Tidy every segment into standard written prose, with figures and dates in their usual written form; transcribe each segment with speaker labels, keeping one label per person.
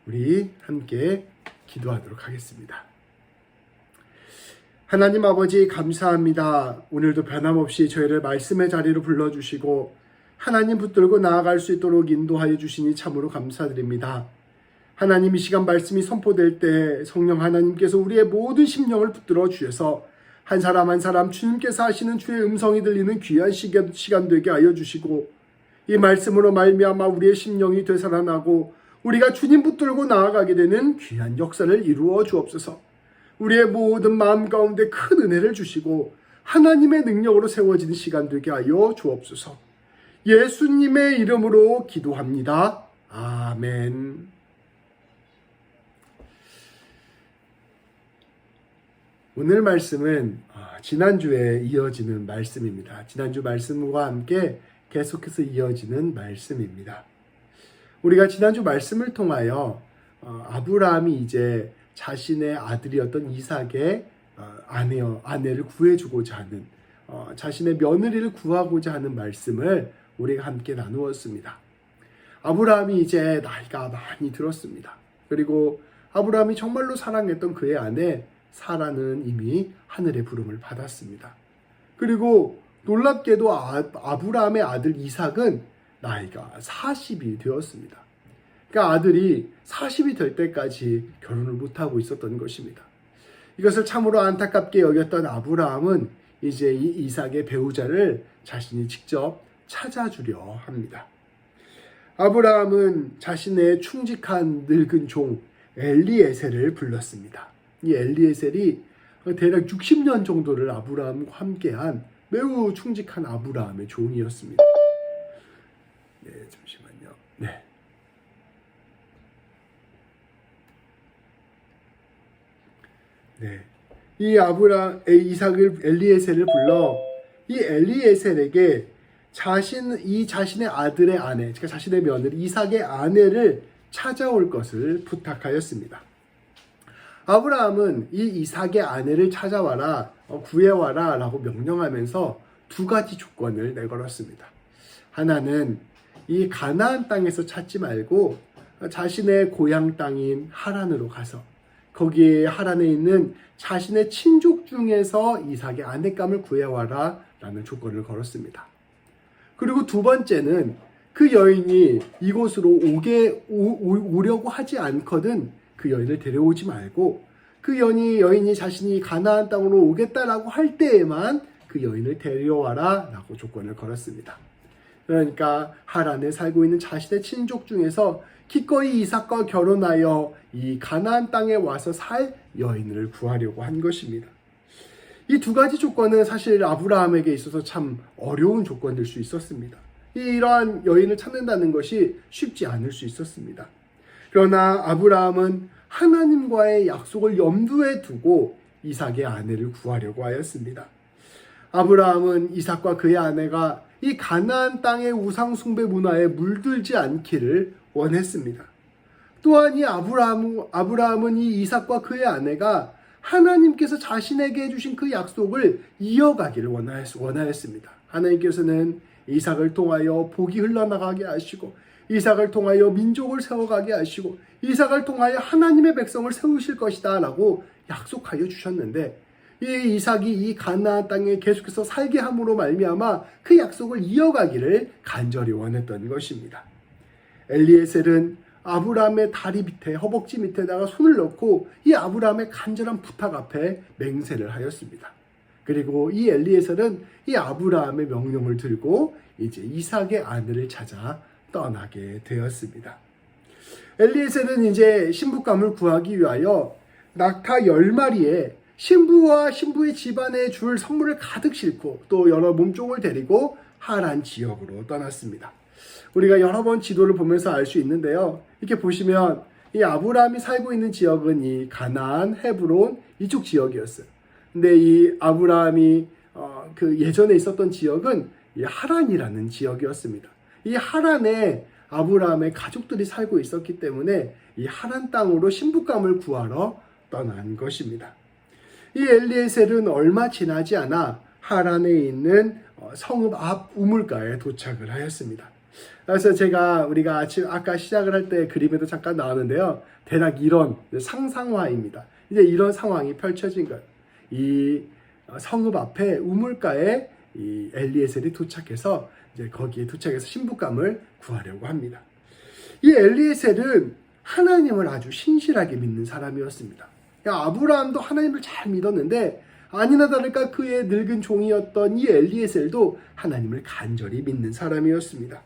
Speaker 1: 우리 함께 기도하도록 하겠습니다. 하나님 아버지 감사합니다. 오늘도 변함없이 저희를 말씀의 자리로 불러주시고 하나님 붙들고 나아갈 수 있도록 인도하여 주시니 참으로 감사드립니다. 하나님, 이 시간 말씀이 선포될 때 성령 하나님께서 우리의 모든 심령을 붙들어 주셔서 한 사람 한 사람 주님께서 하시는 주의 음성이 들리는 귀한 시간 되게 하여 주시고, 이 말씀으로 말미암아 우리의 심령이 되살아나고 우리가 주님 붙들고 나아가게 되는 귀한 역사를 이루어 주옵소서. 우리의 모든 마음 가운데 큰 은혜를 주시고 하나님의 능력으로 세워지는 시간 되게 하여 주옵소서. 예수님의 이름으로 기도합니다. 아멘. 오늘 말씀은 지난주에 이어지는 말씀입니다. 지난주 말씀과 함께 계속해서 이어지는 말씀입니다. 우리가 지난주 말씀을 통하여 아브라함이 이제 자신의 아들이었던 이삭의 아내를 구해주고자 하는, 자신의 며느리를 구하고자 하는 말씀을 우리가 함께 나누었습니다. 아브라함이 이제 나이가 많이 들었습니다. 그리고 아브라함이 정말로 사랑했던 그의 아내 사라는 이미 하늘의 부름을 받았습니다. 그리고 놀랍게도 아브라함의 아들 이삭은 나이가 40이 되었습니다. 그러니까 아들이 40이 될 때까지 결혼을 못하고 있었던 것입니다. 이것을 참으로 안타깝게 여겼던 아브라함은 이제 이 이삭의 배우자를 자신이 직접 찾아주려 합니다. 아브라함은 자신의 충직한 늙은 종 엘리에셀을 불렀습니다. 이 엘리에셀이 대략 60년 정도를 아브라함과 함께한 매우 충직한 아브라함의 종이었습니다. 네, 잠시만요. 네. 네. 이 이삭을 엘리에셀을 불러 이 엘리에셀에게 자신의 아들의 아내, 그러니까 자신의 며느리 이삭의 아내를 찾아올 것을 부탁하였습니다. 아브라함은 이 이삭의 아내를 찾아와라, 구해와라 라고 명령하면서 두 가지 조건을 내걸었습니다. 하나는 이 가나안 땅에서 찾지 말고 자신의 고향 땅인 하란으로 가서 거기에 하란에 있는 자신의 친족 중에서 이삭의 아내감을 구해와라 라는 조건을 걸었습니다. 그리고 두 번째는 그 여인이 이곳으로 오려고 하지 않거든 그 여인을 데려오지 말고 그 여인이 자신이 가나안 땅으로 오겠다라고 할 때에만 그 여인을 데려와라 라고 조건을 걸었습니다. 그러니까 하란에 살고 있는 자신의 친족 중에서 기꺼이 이삭과 결혼하여 이 가나안 땅에 와서 살 여인을 구하려고 한 것입니다. 이 두 가지 조건은 사실 아브라함에게 있어서 참 어려운 조건일 수 있었습니다. 이러한 여인을 찾는다는 것이 쉽지 않을 수 있었습니다. 그러나 아브라함은 하나님과의 약속을 염두에 두고 이삭의 아내를 구하려고 하였습니다. 아브라함은 이삭과 그의 아내가 이 가나안 땅의 우상 숭배 문화에 물들지 않기를 원했습니다. 또한 이 아브라함은 이 이삭과 그의 아내가 하나님께서 자신에게 해주신 그 약속을 이어가기를 원하였습니다. 하나님께서는 이삭을 통하여 복이 흘러나가게 하시고 이삭을 통하여 민족을 세워가게 하시고 이삭을 통하여 하나님의 백성을 세우실 것이다 라고 약속하여 주셨는데, 이 이삭이 이 가나안 땅에 계속해서 살게 함으로 말미암아 그 약속을 이어가기를 간절히 원했던 것입니다. 엘리에셀은 아브라함의 다리 밑에, 허벅지 밑에다가 손을 넣고 이 아브라함의 간절한 부탁 앞에 맹세를 하였습니다. 그리고 이 엘리에셀은 이 아브라함의 명령을 들고 이제 이삭의 아내를 찾아 떠나게 되었습니다. 엘리에셀은 이제 신부감을 구하기 위하여 낙타 10마리에 신부와 신부의 집안에 줄 선물을 가득 싣고 또 여러 몸종을 데리고 하란 지역으로 떠났습니다. 우리가 여러 번 지도를 보면서 알 수 있는데요. 이렇게 보시면 이 아브라함이 살고 있는 지역은 이 가나안, 헤브론 이쪽 지역이었어요. 근데 이 아브라함이 그 예전에 있었던 지역은 이 하란이라는 지역이었습니다. 이 하란에 아브라함의 가족들이 살고 있었기 때문에 이 하란 땅으로 신부감을 구하러 떠난 것입니다. 이 엘리에셀은 얼마 지나지 않아 하란에 있는 성읍 앞 우물가에 도착을 하였습니다. 그래서 우리가 아까 시작을 할 때 그림에도 잠깐 나왔는데요. 대략 이런 상상화입니다. 이제 이런 상황이 펼쳐진 거예요. 이 성읍 앞에 우물가에 이 엘리에셀이 도착해서 이제 거기에 도착해서 신부감을 구하려고 합니다. 이 엘리에셀은 하나님을 아주 신실하게 믿는 사람이었습니다. 아브라함도 하나님을 잘 믿었는데 아니나 다를까 그의 늙은 종이었던 이 엘리에셀도 하나님을 간절히 믿는 사람이었습니다.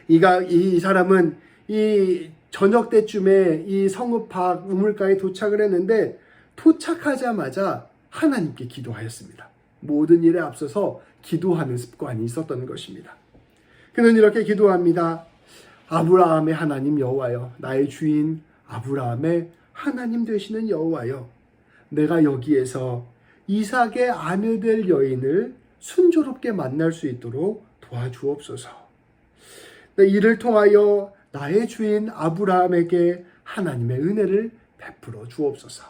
Speaker 1: 이 사람은 이 저녁 때쯤에 이 성읍 밖 우물가에 도착을 했는데 도착하자마자 하나님께 기도하였습니다. 모든 일에 앞서서 기도하는 습관이 있었던 것입니다. 그는 이렇게 기도합니다. 아브라함의 하나님 여호와여, 나의 주인 아브라함의 하나님 되시는 여호와여, 내가 여기에서 이삭의 아내 될 여인을 순조롭게 만날 수 있도록 도와주옵소서. 이를 통하여 나의 주인 아브라함에게 하나님의 은혜를 베풀어 주옵소서.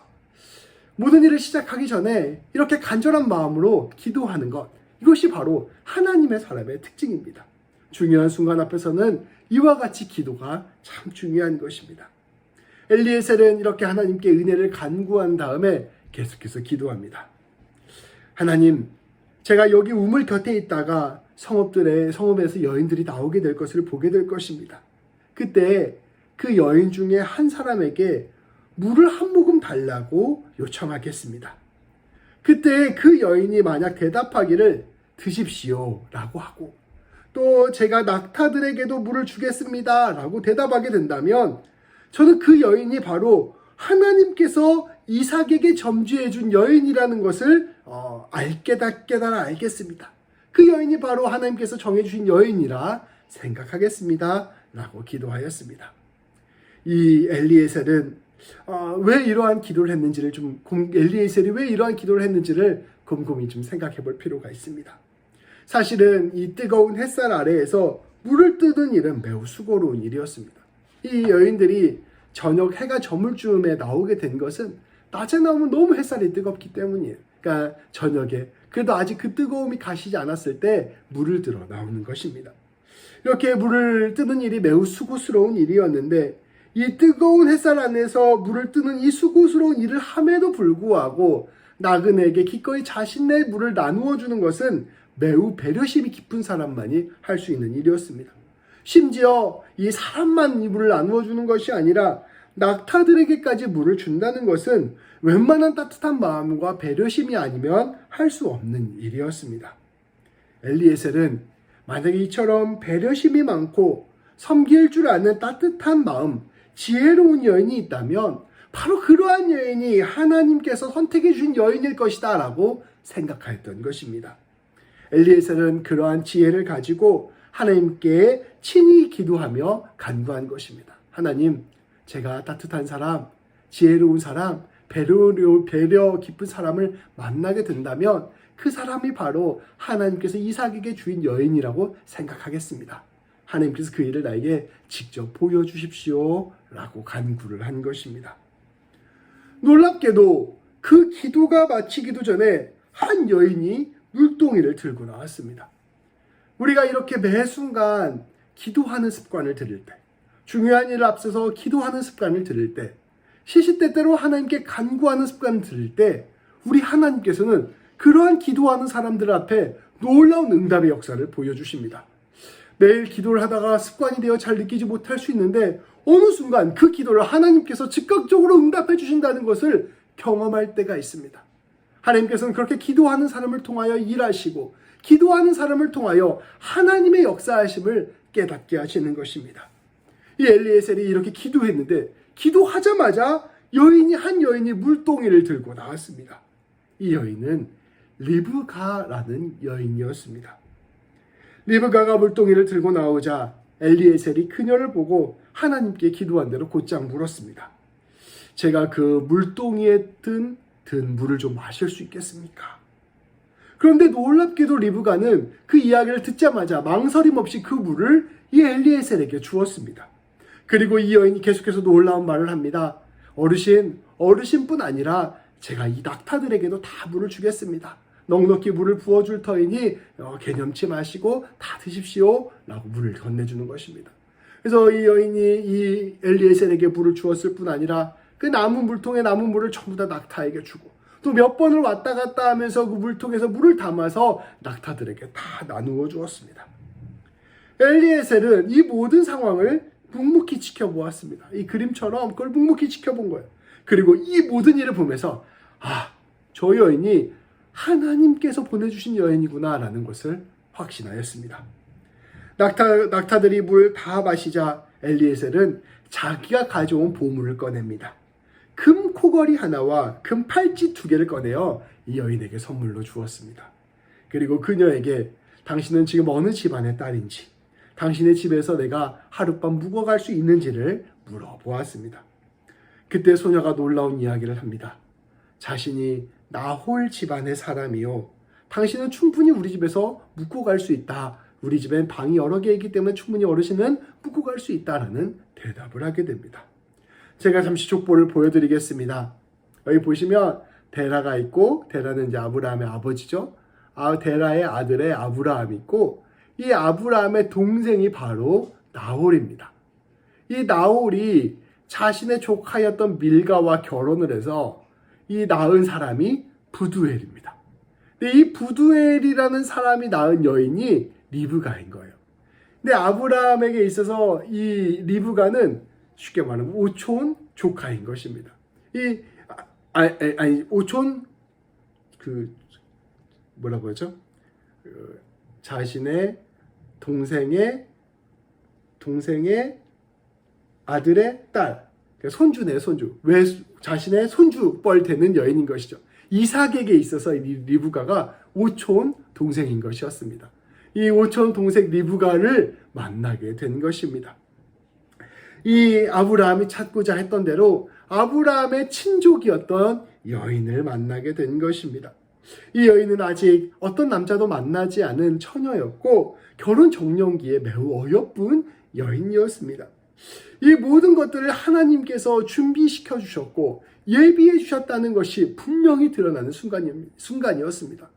Speaker 1: 모든 일을 시작하기 전에 이렇게 간절한 마음으로 기도하는 것, 이것이 바로 하나님의 사람의 특징입니다. 중요한 순간 앞에서는 이와 같이 기도가 참 중요한 것입니다. 엘리에셀은 이렇게 하나님께 은혜를 간구한 다음에 계속해서 기도합니다. 하나님, 제가 여기 우물 곁에 있다가 성읍에서 여인들이 나오게 될 것을 보게 될 것입니다. 그때 그 여인 중에 한 사람에게 물을 한 모금 달라고 요청하겠습니다. 그때 그 여인이 만약 대답하기를 드십시오 라고 하고 또 제가 낙타들에게도 물을 주겠습니다 라고 대답하게 된다면 저는 그 여인이 바로 하나님께서 이삭에게 점주해 준 여인이라는 것을 깨달아 알겠습니다. 그 여인이 바로 하나님께서 정해주신 여인이라 생각하겠습니다 라고 기도하였습니다. 이 엘리에셀은 왜 이러한 기도를 했는지를 엘리에셀이 왜 이러한 기도를 했는지를 곰곰이 좀 생각해 볼 필요가 있습니다. 사실은 이 뜨거운 햇살 아래에서 물을 뜨는 일은 매우 수고로운 일이었습니다. 이 여인들이 저녁 해가 저물 즈음에 나오게 된 것은 낮에 나오면 너무 햇살이 뜨겁기 때문이에요. 그러니까 저녁에 그래도 아직 그 뜨거움이 가시지 않았을 때 물을 들어 나오는 것입니다. 이렇게 물을 뜨는 일이 매우 수고스러운 일이었는데 이 뜨거운 햇살 안에서 물을 뜨는 이 수고스러운 일을 함에도 불구하고 나그네에게 기꺼이 자신의 물을 나누어 주는 것은 매우 배려심이 깊은 사람만이 할 수 있는 일이었습니다. 심지어 이 사람만 이 물을 나누어 주는 것이 아니라 낙타들에게까지 물을 준다는 것은 웬만한 따뜻한 마음과 배려심이 아니면 할 수 없는 일이었습니다. 엘리에셀은 만약에 이처럼 배려심이 많고 섬길 줄 아는 따뜻한 마음, 지혜로운 여인이 있다면 바로 그러한 여인이 하나님께서 선택해 주신 여인일 것이다 라고 생각하였던 것입니다. 엘리에셀은 그러한 지혜를 가지고 하나님께 친히 기도하며 간구한 것입니다. 하나님, 제가 따뜻한 사람, 지혜로운 사람, 배려 깊은 사람을 만나게 된다면 그 사람이 바로 하나님께서 이삭에게 주인 여인이라고 생각하겠습니다. 하나님께서 그 일을 나에게 직접 보여주십시오 라고 간구를 한 것입니다. 놀랍게도 그 기도가 마치기도 전에 한 여인이 물동이를 들고 나왔습니다. 우리가 이렇게 매 순간 기도하는 습관을 들일 때, 중요한 일을 앞서서 기도하는 습관을 들일 때, 시시때때로 하나님께 간구하는 습관을 들일 때 우리 하나님께서는 그러한 기도하는 사람들 앞에 놀라운 응답의 역사를 보여주십니다. 매일 기도를 하다가 습관이 되어 잘 느끼지 못할 수 있는데 어느 순간 그 기도를 하나님께서 즉각적으로 응답해 주신다는 것을 경험할 때가 있습니다. 하나님께서는 그렇게 기도하는 사람을 통하여 일하시고 기도하는 사람을 통하여 하나님의 역사하심을 깨닫게 하시는 것입니다. 이 엘리에셀이 이렇게 기도했는데 기도하자마자 한 여인이 물동이를 들고 나왔습니다. 이 여인은 리브가라는 여인이었습니다. 리브가가 물동이를 들고 나오자 엘리에셀이 그녀를 보고 하나님께 기도한 대로 곧장 물었습니다. 제가 그 물동이에 든 물을 좀 마실 수 있겠습니까? 그런데 놀랍게도 리브가는 그 이야기를 듣자마자 망설임 없이 그 물을 이 엘리에셀에게 주었습니다. 그리고 이 여인이 계속해서 놀라운 말을 합니다. 어르신뿐 아니라 제가 이 낙타들에게도 다 물을 주겠습니다. 넉넉히 물을 부어줄 터이니 개념치 마시고 다 드십시오 라고 물을 건네주는 것입니다. 그래서 이 여인이 이 엘리에셀에게 물을 주었을 뿐 아니라 그 남은 물통에 남은 물을 전부 다 낙타에게 주고 또 몇 번을 왔다 갔다 하면서 그 물통에서 물을 담아서 낙타들에게 다 나누어 주었습니다. 엘리에셀은 이 모든 상황을 묵묵히 지켜보았습니다. 이 그림처럼 그걸 묵묵히 지켜본 거예요. 그리고 이 모든 일을 보면서 저 여인이 하나님께서 보내주신 여인이구나 라는 것을 확신하였습니다. 낙타들이 물 다 마시자 엘리에셀은 자기가 가져온 보물을 꺼냅니다. 금 코걸이 하나와 금 팔찌 2개를 꺼내어 이 여인에게 선물로 주었습니다. 그리고 그녀에게 당신은 지금 어느 집안의 딸인지, 당신의 집에서 내가 하룻밤 묵어갈 수 있는지를 물어보았습니다. 그때 소녀가 놀라운 이야기를 합니다. 자신이 나홀 집안의 사람이요, 당신은 충분히 우리 집에서 묵고 갈 수 있다. 우리 집엔 방이 여러 개 있기 때문에 충분히 어르신은 묵고 갈 수 있다라는 대답을 하게 됩니다. 제가 잠시 족보를 보여드리겠습니다. 여기 보시면 데라가 있고, 데라는 이제 아브라함의 아버지죠. 데라의 아들의 아브라함이 있고, 이 아브라함의 동생이 바로 나홀입니다. 이 나홀이 자신의 조카였던 밀가와 결혼을 해서 이 낳은 사람이 부두엘입니다. 근데 이 부두엘이라는 사람이 낳은 여인이 리브가인 거예요. 근데 아브라함에게 있어서 이 리브가는 쉽게 말하면 오촌 조카인 것입니다. 오촌 뭐라고 하죠? 자신의 동생의 아들의 딸, 손주네, 손주. 왜 자신의 손주뻘 되는 여인인 것이죠. 이삭에게 있어서 리브가가 오촌 동생인 것이었습니다. 이 오촌 동생 리브가를 만나게 된 것입니다. 이 아브라함이 찾고자 했던 대로 아브라함의 친족이었던 여인을 만나게 된 것입니다. 이 여인은 아직 어떤 남자도 만나지 않은 처녀였고 결혼 적령기에 매우 어여쁜 여인이었습니다. 이 모든 것들을 하나님께서 준비시켜 주셨고 예비해 주셨다는 것이 분명히 드러나는 순간이었습니다.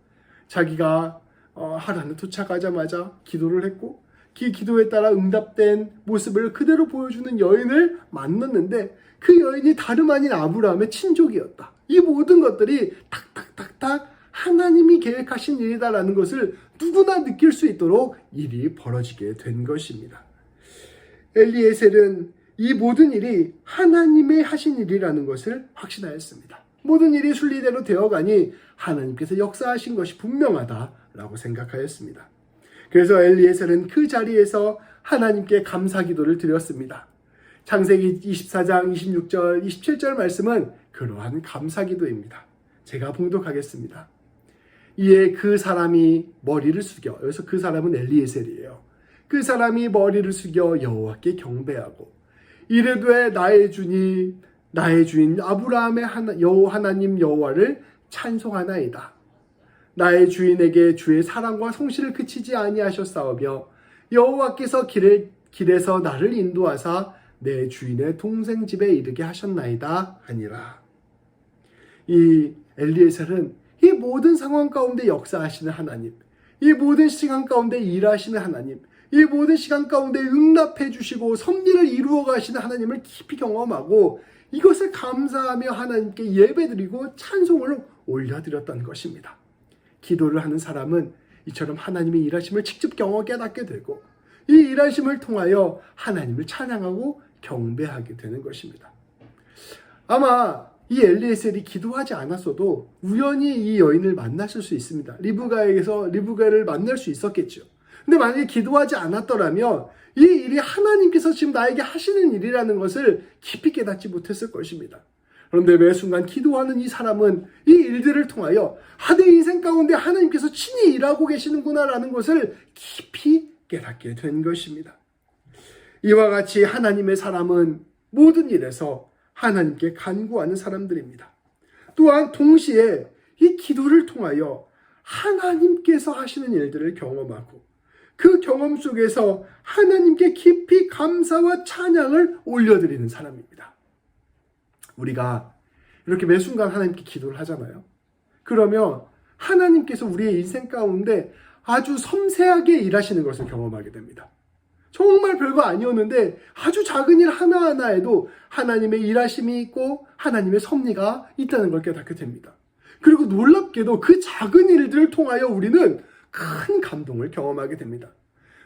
Speaker 1: 자기가 하란에 도착하자마자 기도를 했고 그 기도에 따라 응답된 모습을 그대로 보여주는 여인을 만났는데 그 여인이 다름 아닌 아브라함의 친족이었다. 이 모든 것들이 탁탁탁탁 하나님이 계획하신 일이다라는 것을 누구나 느낄 수 있도록 일이 벌어지게 된 것입니다. 엘리에셀은 이 모든 일이 하나님의 하신 일이라는 것을 확신하였습니다. 모든 일이 순리대로 되어가니 하나님께서 역사하신 것이 분명하다라고 생각하였습니다. 그래서 엘리에셀은 그 자리에서 하나님께 감사기도를 드렸습니다. 창세기 24장 26절 27절 말씀은 그러한 감사기도입니다. 제가 봉독하겠습니다. 이에 그 사람이 머리를 숙여, 여기서 그 사람은 엘리에셀이에요. 그 사람이 머리를 숙여 여호와께 경배하고 이르되 나의 주인 아브라함의 하나님 여호와를 찬송하나이다. 나의 주인에게 주의 사랑과 성실을 그치지 아니하셨사오며 여호와께서 길에서 나를 인도하사 내 주인의 동생 집에 이르게 하셨나이다 하니라. 이 엘리에셀은 이 모든 상황 가운데 역사하시는 하나님, 이 모든 시간 가운데 일하시는 하나님, 이 모든 시간 가운데 응답해 주시고 섭리를 이루어 가시는 하나님을 깊이 경험하고 이것을 감사하며 하나님께 예배드리고 찬송을 올려드렸던 것입니다. 기도를 하는 사람은 이처럼 하나님의 일하심을 직접 깨닫게 되고 이 일하심을 통하여 하나님을 찬양하고 경배하게 되는 것입니다. 아마 이 엘리에셀이 기도하지 않았어도 우연히 이 여인을 만났을 수 있습니다. 리브가를 만날 수 있었겠죠. 근데 만약에 기도하지 않았더라면 이 일이 하나님께서 지금 나에게 하시는 일이라는 것을 깊이 깨닫지 못했을 것입니다. 그런데 매 순간 기도하는 이 사람은 이 일들을 통하여 내 인생 가운데 하나님께서 친히 일하고 계시는구나라는 것을 깊이 깨닫게 된 것입니다. 이와 같이 하나님의 사람은 모든 일에서 하나님께 간구하는 사람들입니다. 또한 동시에 이 기도를 통하여 하나님께서 하시는 일들을 경험하고 그 경험 속에서 하나님께 깊이 감사와 찬양을 올려드리는 사람입니다. 우리가 이렇게 매 순간 하나님께 기도를 하잖아요. 그러면 하나님께서 우리의 인생 가운데 아주 섬세하게 일하시는 것을 경험하게 됩니다. 정말 별거 아니었는데 아주 작은 일 하나하나에도 하나님의 일하심이 있고 하나님의 섭리가 있다는 걸 깨닫게 됩니다. 그리고 놀랍게도 그 작은 일들을 통하여 우리는 큰 감동을 경험하게 됩니다.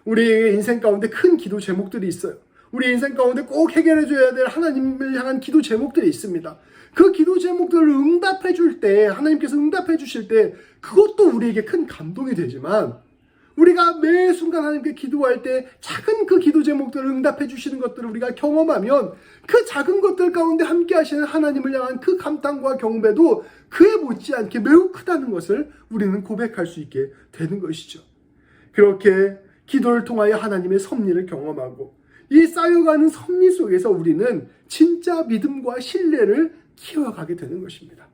Speaker 1: 우리의 인생 가운데 큰 기도 제목들이 있어요. 우리 인생 가운데 꼭 해결해줘야 될 하나님을 향한 기도 제목들이 있습니다. 그 기도 제목들을 응답해 줄 때, 하나님께서 응답해 주실 때 그것도 우리에게 큰 감동이 되지만, 우리가 매 순간 하나님께 기도할 때 작은 그 기도 제목들을 응답해 주시는 것들을 우리가 경험하면 그 작은 것들 가운데 함께 하시는 하나님을 향한 그 감탄과 경배도 그에 못지않게 매우 크다는 것을 우리는 고백할 수 있게 되는 것이죠. 그렇게 기도를 통하여 하나님의 섭리를 경험하고 이 쌓여가는 섭리 속에서 우리는 진짜 믿음과 신뢰를 키워가게 되는 것입니다.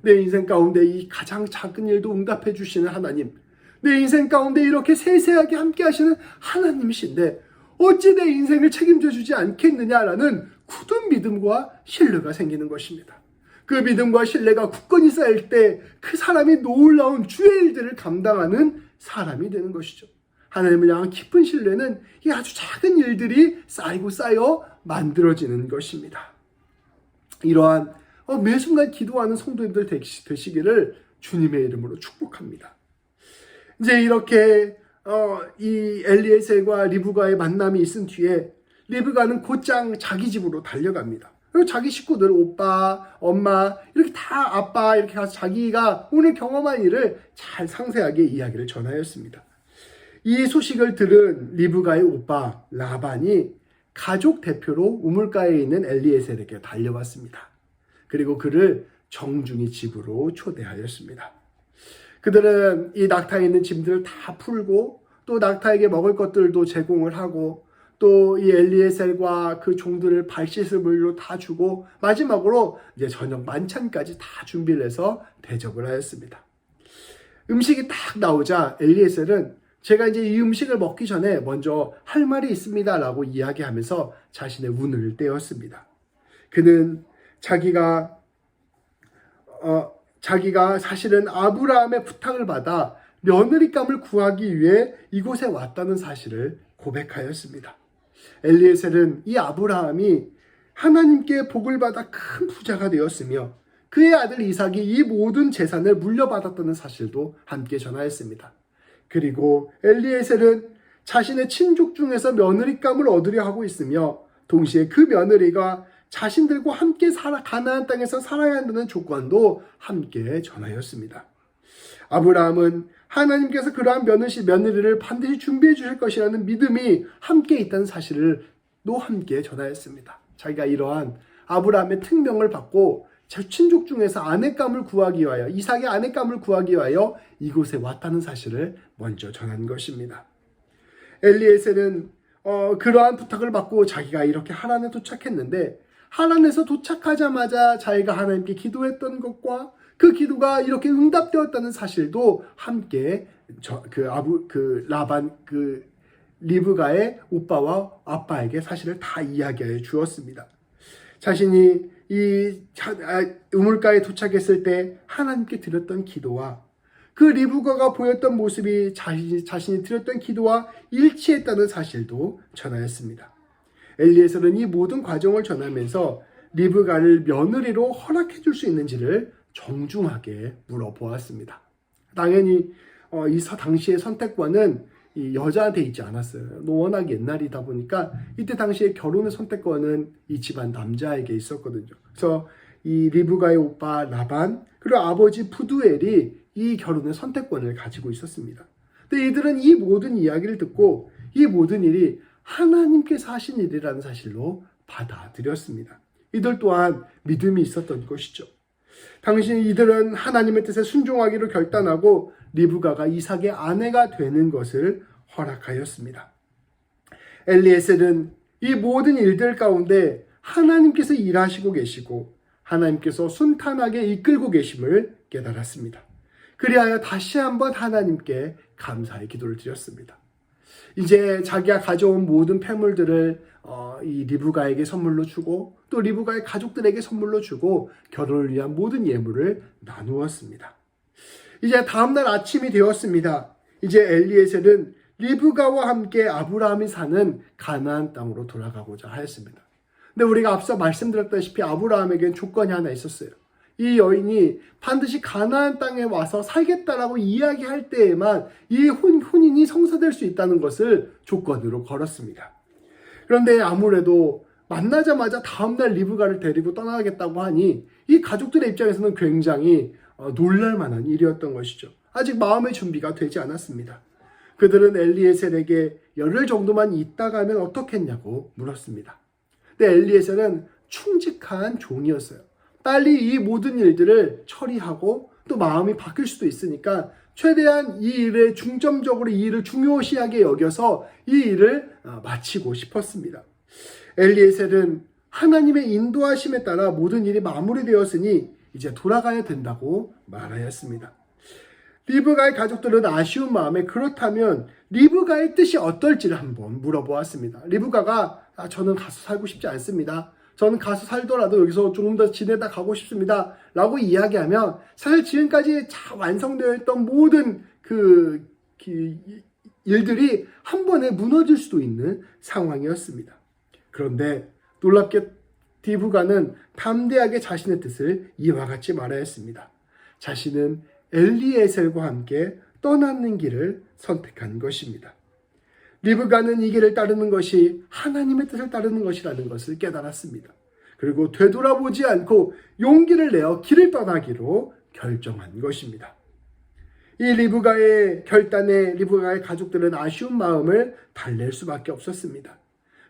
Speaker 1: 내 인생 가운데 이 가장 작은 일도 응답해 주시는 하나님, 내 인생 가운데 이렇게 세세하게 함께 하시는 하나님이신데 어찌 내 인생을 책임져 주지 않겠느냐라는 굳은 믿음과 신뢰가 생기는 것입니다. 그 믿음과 신뢰가 굳건히 쌓일 때 그 사람이 놀라운 주의 일들을 감당하는 사람이 되는 것이죠. 하나님을 향한 깊은 신뢰는 이 아주 작은 일들이 쌓이고 쌓여 만들어지는 것입니다. 이러한 매 순간 기도하는 성도님들 되시기를 주님의 이름으로 축복합니다. 이제 이렇게 이 엘리에셀과 리브가의 만남이 있은 뒤에 리브가는 곧장 자기 집으로 달려갑니다. 그리고 자기 식구들, 오빠, 엄마, 이렇게 다 아빠 이렇게 가서 자기가 오늘 경험한 일을 잘 상세하게 이야기를 전하였습니다. 이 소식을 들은 리브가의 오빠 라반이 가족 대표로 우물가에 있는 엘리에셀에게 달려왔습니다. 그리고 그를 정중히 집으로 초대하였습니다. 그들은 이 낙타에 있는 짐들을 다 풀고 또 낙타에게 먹을 것들도 제공을 하고 또 이 엘리에셀과 그 종들을 발 씻을 물로 다 주고 마지막으로 이제 저녁 만찬까지 다 준비를 해서 대접을 하였습니다. 음식이 딱 나오자 엘리에셀은 제가 이제 이 음식을 먹기 전에 먼저 할 말이 있습니다 라고 이야기하면서 자신의 운을 떼었습니다. 그는 자기가 사실은 아브라함의 부탁을 받아 며느리감을 구하기 위해 이곳에 왔다는 사실을 고백하였습니다. 엘리에셀은 이 아브라함이 하나님께 복을 받아 큰 부자가 되었으며 그의 아들 이삭이 이 모든 재산을 물려받았다는 사실도 함께 전하였습니다. 그리고 엘리에셀은 자신의 친족 중에서 며느리감을 얻으려 하고 있으며 동시에 그 며느리가 자신들과 함께 가나안 땅에서 살아야 한다는 조건도 함께 전하였습니다. 아브라함은 하나님께서 그러한 며느리를 반드시 준비해 주실 것이라는 믿음이 함께 있다는 사실을 또 함께 전하였습니다. 자기가 이러한 아브라함의 특명을 받고 친족 중에서 아내감을 구하기 위하여, 이삭의 아내감을 구하기 위하여 이곳에 왔다는 사실을 먼저 전한 것입니다. 엘리에셀은 그러한 부탁을 받고 자기가 이렇게 하란에 도착했는데 하란에서 도착하자마자 자기가 하나님께 기도했던 것과 그 기도가 이렇게 응답되었다는 사실도 함께 리브가의 오빠와 아빠에게 사실을 다 이야기해 주었습니다. 자신이 이 우물가에 도착했을 때 하나님께 드렸던 기도와 그 리브가가 보였던 모습이 자신이 드렸던 기도와 일치했다는 사실도 전하였습니다. 엘리에셀은 이 모든 과정을 전하면서 리브가를 며느리로 허락해 줄 수 있는지를 정중하게 물어보았습니다. 당연히 이 당시의 선택권은 이 여자한테 있지 않았어요. 워낙 옛날이다 보니까 이때 당시에 결혼의 선택권은 이 집안 남자에게 있었거든요. 그래서 이 리브가의 오빠 라반 그리고 아버지 푸두엘이 이 결혼의 선택권을 가지고 있었습니다. 근데 이들은 이 모든 이야기를 듣고 이 모든 일이 하나님께서 하신 일이라는 사실로 받아들였습니다. 이들 또한 믿음이 있었던 것이죠. 이들은 하나님의 뜻에 순종하기로 결단하고 리브가가 이삭의 아내가 되는 것을 허락하였습니다. 엘리에셀은 이 모든 일들 가운데 하나님께서 일하시고 계시고 하나님께서 순탄하게 이끌고 계심을 깨달았습니다. 그리하여 다시 한번 하나님께 감사의 기도를 드렸습니다. 이제 자기가 가져온 모든 폐물들을 이 리브가에게 선물로 주고 또 리브가의 가족들에게 선물로 주고 결혼을 위한 모든 예물을 나누었습니다. 이제 다음날 아침이 되었습니다. 이제 엘리에셀은 리브가와 함께 아브라함이 사는 가나안 땅으로 돌아가고자 하였습니다. 근데 우리가 앞서 말씀드렸다시피 아브라함에겐 조건이 하나 있었어요. 이 여인이 반드시 가나안 땅에 와서 살겠다라고 이야기할 때에만 이 혼인이 성사될 수 있다는 것을 조건으로 걸었습니다. 그런데 아무래도 만나자마자 다음날 리브가를 데리고 떠나겠다고 하니 이 가족들의 입장에서는 굉장히 놀랄 만한 일이었던 것이죠. 아직 마음의 준비가 되지 않았습니다. 그들은 엘리에셀에게 열흘 정도만 있다 가면 어떻겠냐고 물었습니다. 근데 엘리에셀은 충직한 종이었어요. 빨리 이 모든 일들을 처리하고 또 마음이 바뀔 수도 있으니까 최대한 이 일에 중점적으로 이 일을 중요시하게 여겨서 이 일을 마치고 싶었습니다. 엘리에셀은 하나님의 인도하심에 따라 모든 일이 마무리되었으니 이제 돌아가야 된다고 말하였습니다. 리브가의 가족들은 아쉬운 마음에 그렇다면 리브가의 뜻이 어떨지를 한번 물어보았습니다. 리브가가 저는 가서 살고 싶지 않습니다. 저는 가서 살더라도 여기서 조금 더 지내다 가고 싶습니다. 라고 이야기하면 사실 지금까지 완성되어 있던 모든 그 일들이 한 번에 무너질 수도 있는 상황이었습니다. 그런데 놀랍게 리브가는 담대하게 자신의 뜻을 이와 같이 말하였습니다. 자신은 엘리에셀과 함께 떠나는 길을 선택한 것입니다. 리브가는 이 길을 따르는 것이 하나님의 뜻을 따르는 것이라는 것을 깨달았습니다. 그리고 되돌아보지 않고 용기를 내어 길을 떠나기로 결정한 것입니다. 이 리브가의 결단에 리브가의 가족들은 아쉬운 마음을 달랠 수밖에 없었습니다.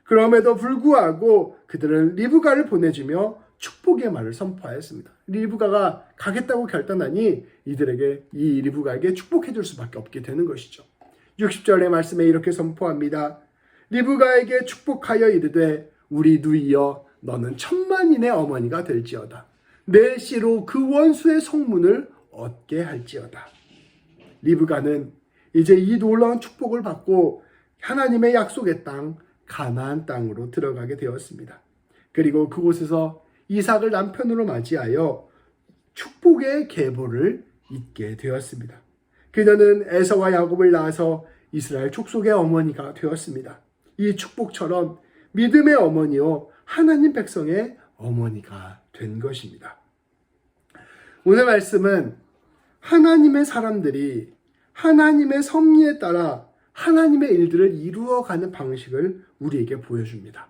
Speaker 1: 그럼에도 불구하고 그들은 리브가를 보내주며 축복의 말을 선포하였습니다. 리브가가 가겠다고 결단하니 이들에게 이 리브가에게 축복해 줄 수밖에 없게 되는 것이죠. 60절의 말씀에 이렇게 선포합니다. 리브가에게 축복하여 이르되 우리 누이여 너는 천만인의 어머니가 될지어다. 내 씨로 그 원수의 성문을 얻게 할지어다. 리브가는 이제 이 놀라운 축복을 받고 하나님의 약속의 땅 가나안 땅으로 들어가게 되었습니다. 그리고 그곳에서 이삭을 남편으로 맞이하여 축복의 계보를 잇게 되었습니다. 그녀는 에서와 야곱을 낳아서 이스라엘 족속의 어머니가 되었습니다. 이 축복처럼 믿음의 어머니요 하나님 백성의 어머니가 된 것입니다. 오늘 말씀은 하나님의 사람들이 하나님의 섭리에 따라 하나님의 일들을 이루어가는 방식을 우리에게 보여줍니다.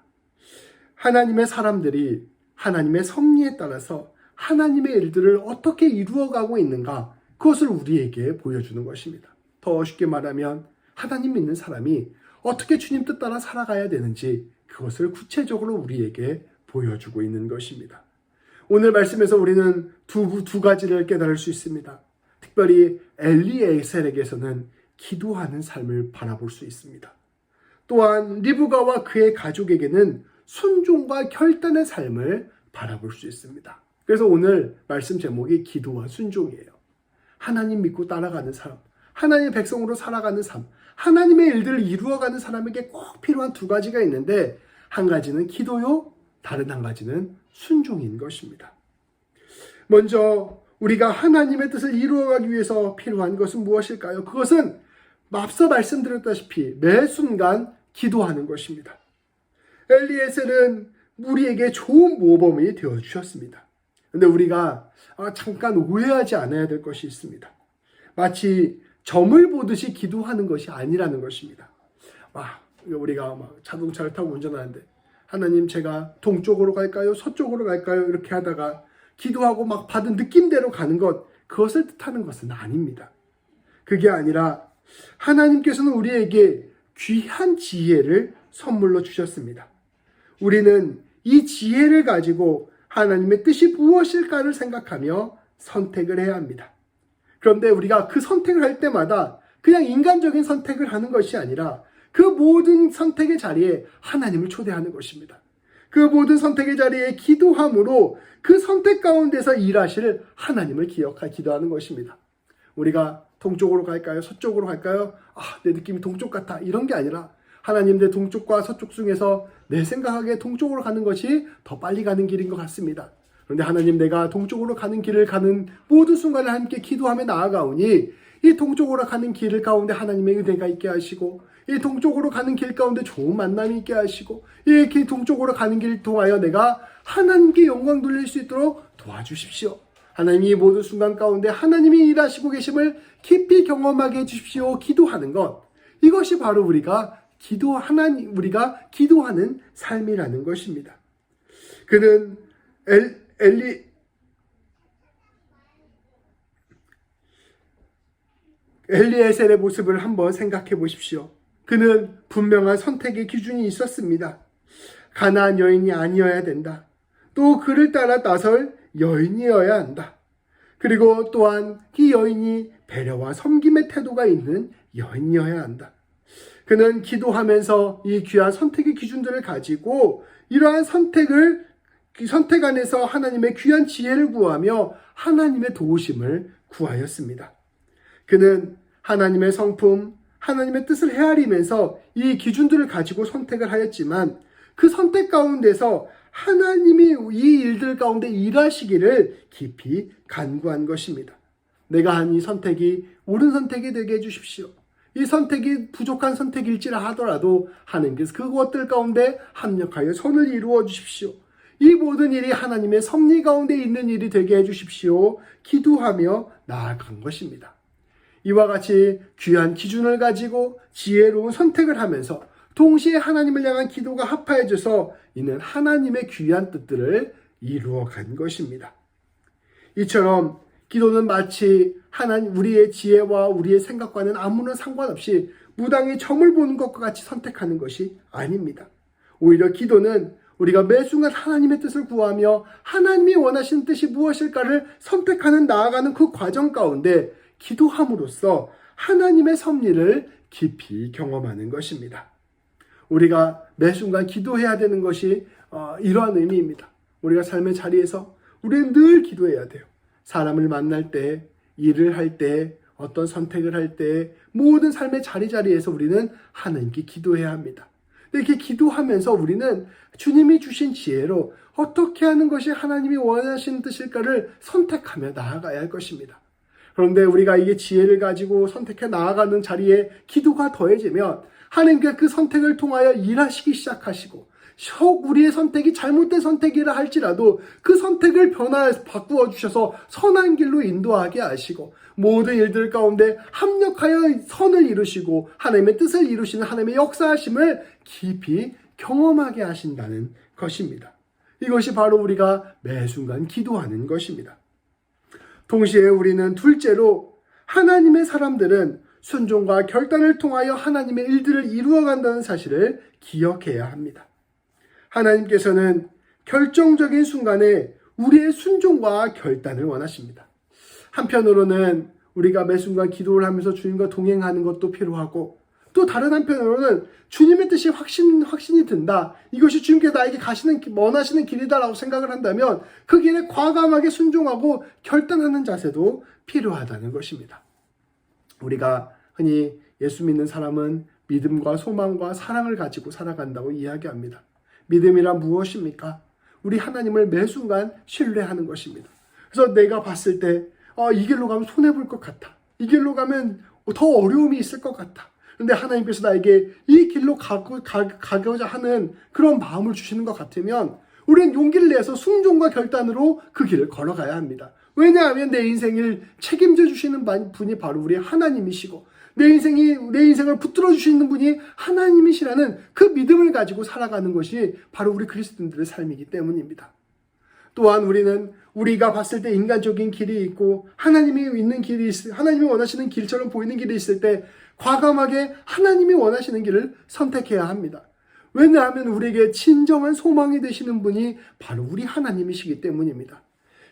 Speaker 1: 하나님의 사람들이 하나님의 섭리에 따라서 하나님의 일들을 어떻게 이루어가고 있는가, 그것을 우리에게 보여주는 것입니다. 더 쉽게 말하면 하나님 믿는 사람이 어떻게 주님 뜻 따라 살아가야 되는지 그것을 구체적으로 우리에게 보여주고 있는 것입니다. 오늘 말씀에서 우리는 두 가지를 깨달을 수 있습니다. 특별히 엘리에셀에게서는 기도하는 삶을 바라볼 수 있습니다. 또한 리브가와 그의 가족에게는 순종과 결단의 삶을 바라볼 수 있습니다. 그래서 오늘 말씀 제목이 기도와 순종이에요. 하나님 믿고 따라가는 사람, 하나님의 백성으로 살아가는 삶, 하나님의 일들을 이루어가는 사람에게 꼭 필요한 두 가지가 있는데, 한 가지는 기도요, 다른 한 가지는 순종인 것입니다. 먼저 우리가 하나님의 뜻을 이루어가기 위해서 필요한 것은 무엇일까요? 그것은 앞서 말씀드렸다시피 매 순간 기도하는 것입니다. 엘리에셀은 우리에게 좋은 모범이 되어주셨습니다. 그런데 우리가 잠깐 오해하지 않아야 될 것이 있습니다. 마치 점을 보듯이 기도하는 것이 아니라는 것입니다. 우리가 자동차를 타고 운전하는데 하나님 제가 동쪽으로 갈까요? 서쪽으로 갈까요? 이렇게 하다가 기도하고 받은 느낌대로 가는 것, 그것을 뜻하는 것은 아닙니다. 그게 아니라 하나님께서는 우리에게 귀한 지혜를 선물로 주셨습니다. 우리는 이 지혜를 가지고 하나님의 뜻이 무엇일까를 생각하며 선택을 해야 합니다. 그런데 우리가 그 선택을 할 때마다 그냥 인간적인 선택을 하는 것이 아니라 그 모든 선택의 자리에 하나님을 초대하는 것입니다. 그 모든 선택의 자리에 기도함으로 그 선택 가운데서 일하실 하나님을 기도하는 것입니다. 우리가 동쪽으로 갈까요? 서쪽으로 갈까요? 내 느낌이 동쪽 같아. 이런 게 아니라 하나님, 내 동쪽과 서쪽 중에서 내 생각하기에 동쪽으로 가는 것이 더 빨리 가는 길인 것 같습니다. 그런데 하나님, 내가 동쪽으로 가는 길을 가는 모든 순간을 함께 기도하며 나아가오니 이 동쪽으로 가는 길 가운데 하나님의 은혜가 있게 하시고, 이 동쪽으로 가는 길 가운데 좋은 만남이 있게 하시고, 이 동쪽으로 가는 길 통하여 내가 하나님께 영광 돌릴 수 있도록 도와주십시오. 하나님이 이 모든 순간 가운데 하나님이 일하시고 계심을 깊이 경험하게 해주십시오. 기도하는 것, 이것이 바로 우리가 기도하는 삶이라는 것입니다. 그는 엘리에셀의 모습을 한번 생각해 보십시오. 그는 분명한 선택의 기준이 있었습니다. 가나안 여인이 아니어야 된다. 또 그를 따라 나설 여인이어야 한다. 그리고 또한 이 여인이 배려와 섬김의 태도가 있는 여인이어야 한다. 그는 기도하면서 이 귀한 선택의 기준들을 가지고 이러한 선택 안에서 하나님의 귀한 지혜를 구하며 하나님의 도우심을 구하였습니다. 그는 하나님의 성품, 하나님의 뜻을 헤아리면서 이 기준들을 가지고 선택을 하였지만 그 선택 가운데서 하나님이 이 일들 가운데 일하시기를 깊이 간구한 것입니다. 내가 한 이 선택이 옳은 선택이 되게 해주십시오. 이 선택이 부족한 선택일지라 하더라도 하나님께서 그것들 가운데 합력하여 선을 이루어 주십시오. 이 모든 일이 하나님의 섭리 가운데 있는 일이 되게 해주십시오. 기도하며 나아간 것입니다. 이와 같이 귀한 기준을 가지고 지혜로운 선택을 하면서 동시에 하나님을 향한 기도가 합하여져서 이는 하나님의 귀한 뜻들을 이루어간 것입니다. 이처럼 기도는 마치 우리의 지혜와 우리의 생각과는 아무런 상관없이 무당이 점을 보는 것과 같이 선택하는 것이 아닙니다. 오히려 기도는 우리가 매 순간 하나님의 뜻을 구하며 하나님이 원하시는 뜻이 무엇일까를 선택하는 나아가는 그 과정 가운데 기도함으로써 하나님의 섭리를 깊이 경험하는 것입니다. 우리가 매 순간 기도해야 되는 것이 이러한 의미입니다. 우리가 삶의 자리에서 우리는 늘 기도해야 돼요. 사람을 만날 때, 일을 할 때, 어떤 선택을 할 때, 모든 삶의 자리에서 우리는 하나님께 기도해야 합니다. 이렇게 기도하면서 우리는 주님이 주신 지혜로 어떻게 하는 것이 하나님이 원하시는 뜻일까를 선택하며 나아가야 할 것입니다. 그런데 우리가 이게 지혜를 가지고 선택해 나아가는 자리에 기도가 더해지면 하나님께서 그 선택을 통하여 일하시기 시작하시고, 우리의 선택이 잘못된 선택이라 할지라도 그 선택을 바꾸어 주셔서 선한 길로 인도하게 하시고, 모든 일들 가운데 합력하여 선을 이루시고 하나님의 뜻을 이루시는 하나님의 역사하심을 깊이 경험하게 하신다는 것입니다. 이것이 바로 우리가 매 순간 기도하는 것입니다. 동시에 우리는 둘째로 하나님의 사람들은 순종과 결단을 통하여 하나님의 일들을 이루어간다는 사실을 기억해야 합니다. 하나님께서는 결정적인 순간에 우리의 순종과 결단을 원하십니다. 한편으로는 우리가 매 순간 기도를 하면서 주님과 동행하는 것도 필요하고, 또 다른 한편으로는 주님의 뜻이 확신이 든다. 이것이 주님께서 나에게 원하시는 길이다라고 생각을 한다면 그 길에 과감하게 순종하고 결단하는 자세도 필요하다는 것입니다. 우리가 흔히 예수 믿는 사람은 믿음과 소망과 사랑을 가지고 살아간다고 이야기합니다. 믿음이란 무엇입니까? 우리 하나님을 매 순간 신뢰하는 것입니다. 그래서 내가 봤을 때 이 길로 가면 손해볼 것 같아. 이 길로 가면 더 어려움이 있을 것 같아. 그런데 하나님께서 나에게 이 길로 가고자 하는 그런 마음을 주시는 것 같으면 우리는 용기를 내서 순종과 결단으로 그 길을 걸어가야 합니다. 왜냐하면 내 인생을 책임져 주시는 분이 바로 우리 하나님이시고, 내 인생을 붙들어 주시는 분이 하나님이시라는 그 믿음을 가지고 살아가는 것이 바로 우리 그리스도인들의 삶이기 때문입니다. 또한 우리가 봤을 때 인간적인 길이 있고 하나님이 원하시는 길처럼 보이는 길이 있을 때 과감하게 하나님이 원하시는 길을 선택해야 합니다. 왜냐하면 우리에게 진정한 소망이 되시는 분이 바로 우리 하나님이시기 때문입니다.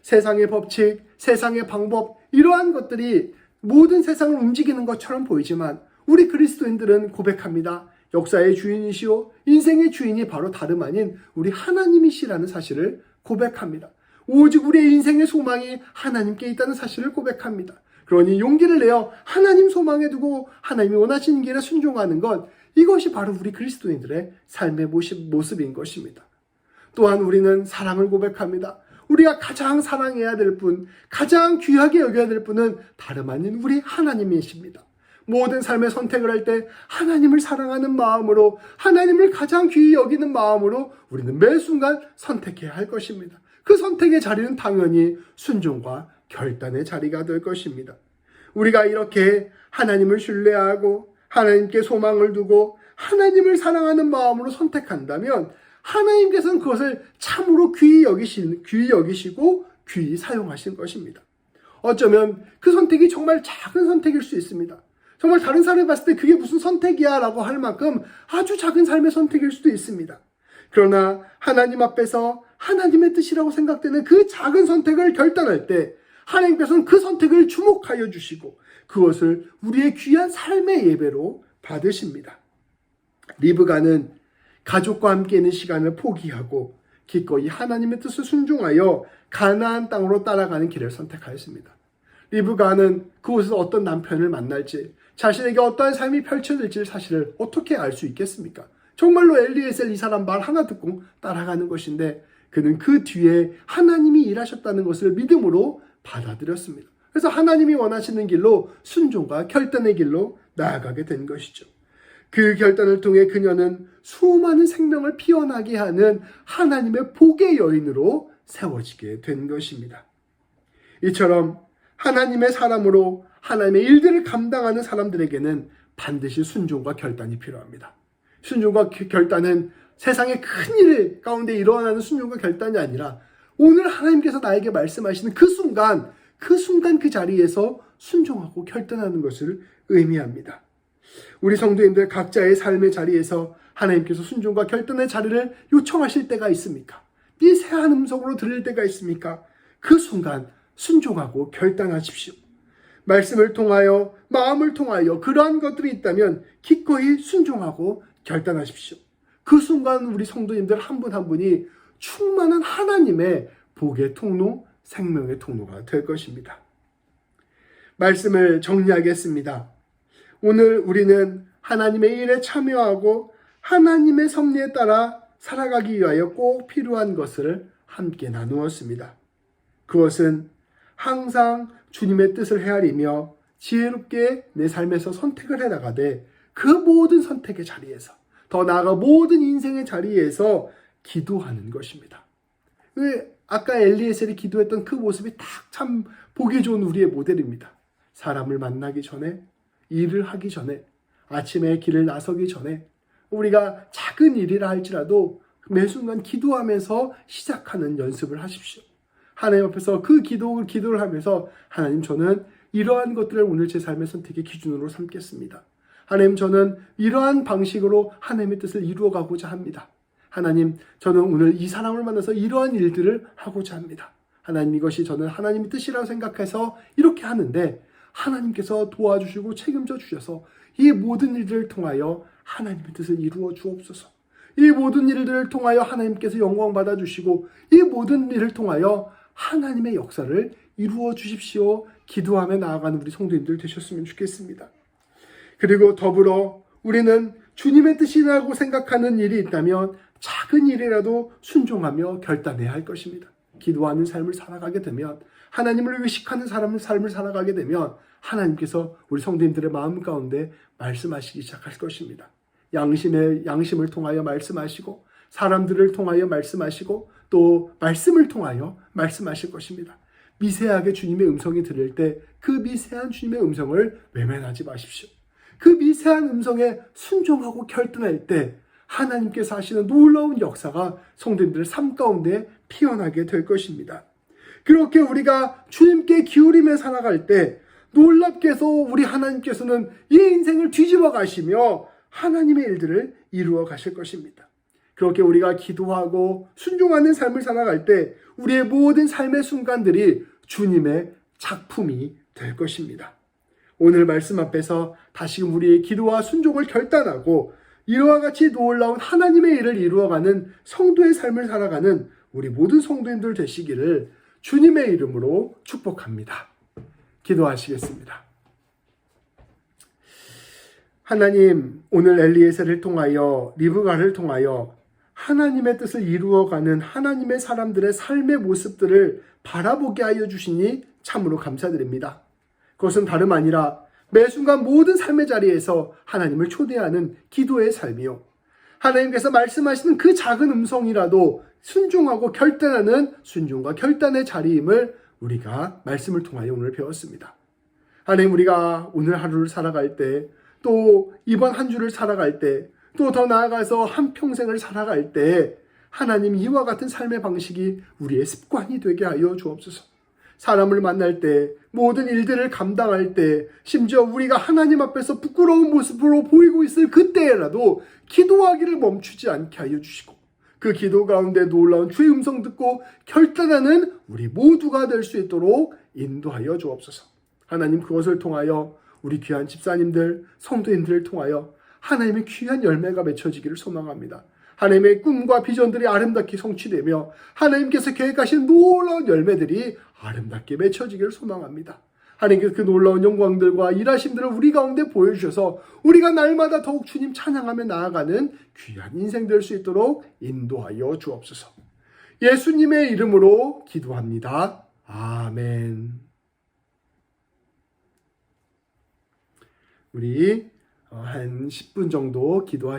Speaker 1: 세상의 법칙, 세상의 방법, 이러한 것들이 모든 세상을 움직이는 것처럼 보이지만 우리 그리스도인들은 고백합니다. 역사의 주인이시오, 인생의 주인이 바로 다름 아닌 우리 하나님이시라는 사실을 고백합니다. 오직 우리의 인생의 소망이 하나님께 있다는 사실을 고백합니다. 그러니 용기를 내어 하나님 소망에 두고 하나님이 원하시는 길에 순종하는 것, 이것이 바로 우리 그리스도인들의 삶의 모습인 것입니다. 또한 우리는 사랑을 고백합니다. 우리가 가장 사랑해야 될 분, 가장 귀하게 여겨야 될 분은 다름 아닌 우리 하나님이십니다. 모든 삶의 선택을 할 때 하나님을 사랑하는 마음으로, 하나님을 가장 귀히 여기는 마음으로 우리는 매 순간 선택해야 할 것입니다. 그 선택의 자리는 당연히 순종과 결단의 자리가 될 것입니다. 우리가 이렇게 하나님을 신뢰하고 하나님께 소망을 두고 하나님을 사랑하는 마음으로 선택한다면 하나님께서는 그것을 참으로 귀히 여기시고 귀히 사용하실 것입니다. 어쩌면 그 선택이 정말 작은 선택일 수 있습니다. 정말 다른 사람이 봤을 때 그게 무슨 선택이야 라고 할 만큼 아주 작은 삶의 선택일 수도 있습니다. 그러나 하나님 앞에서 하나님의 뜻이라고 생각되는 그 작은 선택을 결단할 때 하나님께서는 그 선택을 주목하여 주시고 그것을 우리의 귀한 삶의 예배로 받으십니다. 리브가는 가족과 함께 있는 시간을 포기하고 기꺼이 하나님의 뜻을 순종하여 가나안 땅으로 따라가는 길을 선택하였습니다. 리브가는 그곳에서 어떤 남편을 만날지, 자신에게 어떠한 삶이 펼쳐질지 사실을 어떻게 알 수 있겠습니까? 정말로 엘리에셀 이 사람 말 하나 듣고 따라가는 것인데 그는 그 뒤에 하나님이 일하셨다는 것을 믿음으로 받아들였습니다. 그래서 하나님이 원하시는 길로 순종과 결단의 길로 나아가게 된 것이죠. 그 결단을 통해 그녀는 수많은 생명을 피어나게 하는 하나님의 복의 여인으로 세워지게 된 것입니다. 이처럼 하나님의 사람으로 하나님의 일들을 감당하는 사람들에게는 반드시 순종과 결단이 필요합니다. 순종과 결단은 세상의 큰 일 가운데 일어나는 순종과 결단이 아니라 오늘 하나님께서 나에게 말씀하시는 그 순간 그 자리에서 순종하고 결단하는 것을 의미합니다. 우리 성도님들 각자의 삶의 자리에서 하나님께서 순종과 결단의 자리를 요청하실 때가 있습니까? 미세한 음성으로 들릴 때가 있습니까? 그 순간 순종하고 결단하십시오. 말씀을 통하여, 마음을 통하여 그러한 것들이 있다면 기꺼이 순종하고 결단하십시오. 그 순간 우리 성도님들 한 분 한 분이 충만한 하나님의 복의 통로, 생명의 통로가 될 것입니다. 말씀을 정리하겠습니다. 오늘 우리는 하나님의 일에 참여하고 하나님의 섭리에 따라 살아가기 위하여 꼭 필요한 것을 함께 나누었습니다. 그것은 항상 주님의 뜻을 헤아리며 지혜롭게 내 삶에서 선택을 해나가되 그 모든 선택의 자리에서 더 나아가 모든 인생의 자리에서 기도하는 것입니다. 아까 엘리에셀이 기도했던 그 모습이 딱 참 보기 좋은 우리의 모델입니다. 사람을 만나기 전에, 일을 하기 전에, 아침에 길을 나서기 전에 우리가 작은 일이라 할지라도 매 순간 기도하면서 시작하는 연습을 하십시오. 하나님 앞에서 그 기도를 하면서 하나님, 저는 이러한 것들을 오늘 제 삶의 선택의 기준으로 삼겠습니다. 하나님, 저는 이러한 방식으로 하나님의 뜻을 이루어가고자 합니다. 하나님, 저는 오늘 이 사람을 만나서 이러한 일들을 하고자 합니다. 하나님, 이것이 저는 하나님의 뜻이라고 생각해서 이렇게 하는데 하나님께서 도와주시고 책임져 주셔서 이 모든 일들을 통하여 하나님의 뜻을 이루어 주옵소서. 이 모든 일들을 통하여 하나님께서 영광 받아주시고 이 모든 일을 통하여 하나님의 역사를 이루어 주십시오. 기도하며 나아가는 우리 성도님들 되셨으면 좋겠습니다. 그리고 더불어 우리는 주님의 뜻이라고 생각하는 일이 있다면 작은 일이라도 순종하며 결단해야 할 것입니다. 기도하는 삶을 살아가게 되면, 하나님을 의식하는 삶을 살아가게 되면 하나님께서 우리 성도님들의 마음 가운데 말씀하시기 시작할 것입니다. 양심을 통하여 말씀하시고 사람들을 통하여 말씀하시고 또 말씀을 통하여 말씀하실 것입니다. 미세하게 주님의 음성이 들릴 때 그 미세한 주님의 음성을 외면하지 마십시오. 그 미세한 음성에 순종하고 결단할 때 하나님께서 하시는 놀라운 역사가 성도님들의 삶 가운데 피어나게 될 것입니다. 그렇게 우리가 주님께 기울이며 살아갈 때 놀랍게도 우리 하나님께서는 이 인생을 뒤집어 가시며 하나님의 일들을 이루어 가실 것입니다. 그렇게 우리가 기도하고 순종하는 삶을 살아갈 때 우리의 모든 삶의 순간들이 주님의 작품이 될 것입니다. 오늘 말씀 앞에서 다시금 우리의 기도와 순종을 결단하고 이와 같이 놀라운 하나님의 일을 이루어가는 성도의 삶을 살아가는 우리 모든 성도님들 되시기를 주님의 이름으로 축복합니다. 기도하시겠습니다. 하나님, 오늘 엘리에셀을 통하여, 리브가를 통하여 하나님의 뜻을 이루어가는 하나님의 사람들의 삶의 모습들을 바라보게 하여 주시니 참으로 감사드립니다. 그것은 다름 아니라 매 순간 모든 삶의 자리에서 하나님을 초대하는 기도의 삶이요, 하나님께서 말씀하시는 그 작은 음성이라도 순종하고 결단하는 순종과 결단의 자리임을 우리가 말씀을 통하여 오늘 배웠습니다. 하나님, 우리가 오늘 하루를 살아갈 때, 또 이번 한 주를 살아갈 때, 또 더 나아가서 한평생을 살아갈 때 하나님, 이와 같은 삶의 방식이 우리의 습관이 되게 하여 주옵소서. 사람을 만날 때, 모든 일들을 감당할 때, 심지어 우리가 하나님 앞에서 부끄러운 모습으로 보이고 있을 그때라도 기도하기를 멈추지 않게 하여 주시고, 그 기도 가운데 놀라운 주의 음성 듣고 결단하는 우리 모두가 될 수 있도록 인도하여 주옵소서. 하나님, 그것을 통하여 우리 귀한 집사님들, 성도님들을 통하여 하나님의 귀한 열매가 맺혀지기를 소망합니다. 하나님의 꿈과 비전들이 아름답게 성취되며 하나님께서 계획하신 놀라운 열매들이 아름답게 맺혀지기를 소망합니다. 하나님께서 그 놀라운 영광들과 일하심들을 우리 가운데 보여주셔서 우리가 날마다 더욱 주님 찬양하며 나아가는 귀한 인생 될 수 있도록 인도하여 주옵소서. 예수님의 이름으로 기도합니다. 아멘. 우리 한 10분 정도 기도하시겠습니다.